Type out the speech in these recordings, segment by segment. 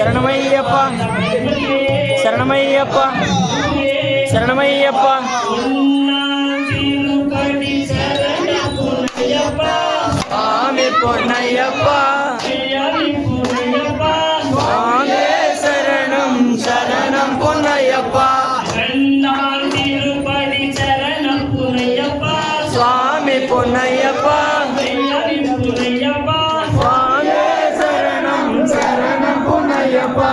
சரணமையப்பா சரணமையப்பா சரணமையப்பா சுவாமி பொன்னையப்பா சுவாமி சரணம் சரணம் பொன்னையப்பா சுவாமி பொன்னையப்பா சுவாமி சரணம் சரணம் பொன்னையப்பா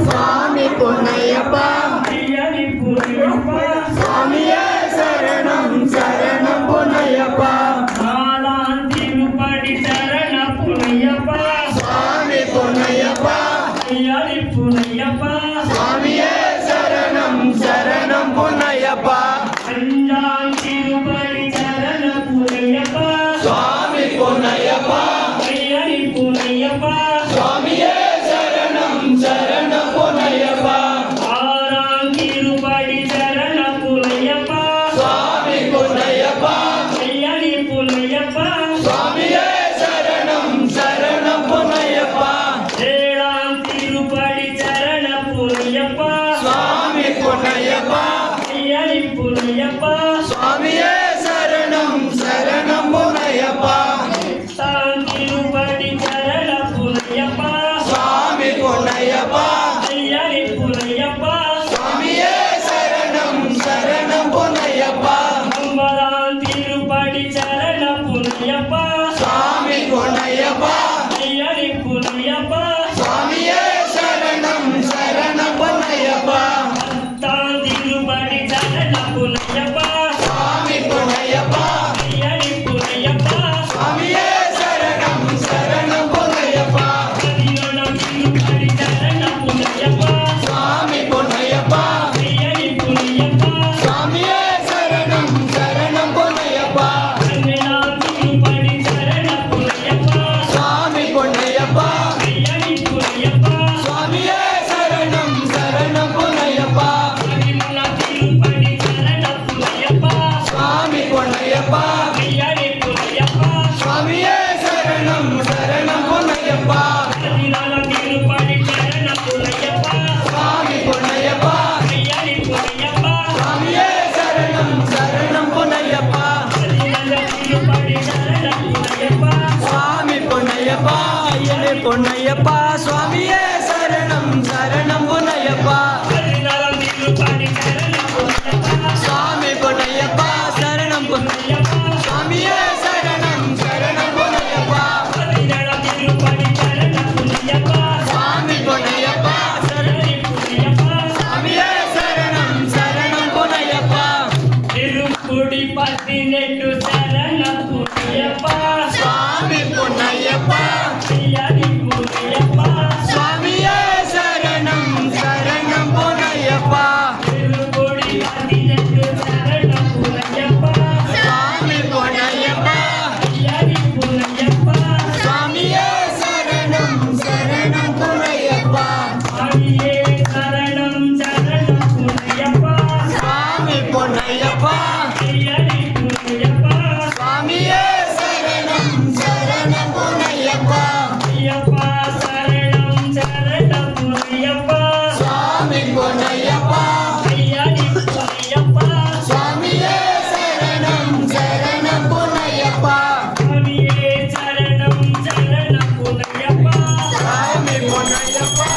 சுவாமி பொன்னையப்பா சுவாமியே சரணம் சரணம் பொன்னையப்பா சுவாமி பொன்னையப்பா சுவாமியே சரணம் சரணம் பொன்னையப்பா சுவாமி பொன்னையப்பா சுவாமியே சரணம் சரணம் பொன்னையப்பா சுவாமி பொன்னையப்பா சுவாமியே சரணம் சரணம் பொன்னையப்பா சுவாமி பொன்னையப்பா சுவாமியே சரணம் சரணம் பொன்னையப்பா சுவாமி பொன்னையப்பா சுவாமியே சரணம் சரணம் பொன்னையப்பா சுவாமி பொன்னையப்பா சுவாமியே சரணம் சரணம் பொன்னையப்பா சுவாமி பொன்னையப்பா சுவாமியே சரணம் சரணம் பொன்னையப்பா சுவாமி பொன்னையப்பா சுவாமியே சரணம் சரணம் பொன்னையப்பா சுவாமி பொன்னையப்பா சுவாமியே சரணம் சரணம் பொன்னையப்பா சுவாமி பொன்னையப்பா சுவாமியே சரணம் சரணம் பொன்னையப்பா சுவாமி பொன்னையப்பா சுவாமியே சரணம் சரணம் பொன்னையப்பா சுவாமி பொன்னையப்பா ஐயனே பொன்னையப்பா சுவாமியே சரணம் சரணம் பொன்னையப்பா சுவாமி பொன்னையப்பா சரணம் சுவாமியே சரணம் சரணம் பொன்னையப்பா சுவாமி பொன்னையப்பா சுவாமியே சரணம் சரணம் பொன்னையப்பா சுவாமி பொன்னையப்பா சுவாமியே சரணம் சரணம் பொன்னையப்பா சுவாமி பொன்னையப்பா சுவாமியே சரணம் சரணம் பொன்னையப்பா சுவாமி பொன்னையப்பா சுவாமியே சரணம் சரணம் பொன்னையப்பா சுவாமி பொன்னையப்பா சுவாமியே சரணம் சரணம் பொன்னையப்பா சுவாமி பொன்னையப்பா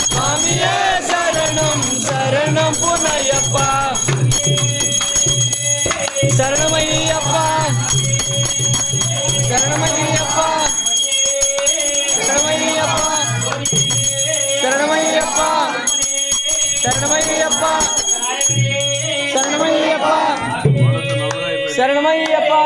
சுவாமியே சரணம் சரணம் பொன்னையப்பா சரணமையப்பா சரணமையப்பா சரணமையப்பா சரணமையப்பா சரணமையப்பா சரணமையப்பா சரணமையப்பா சரணமையப்பா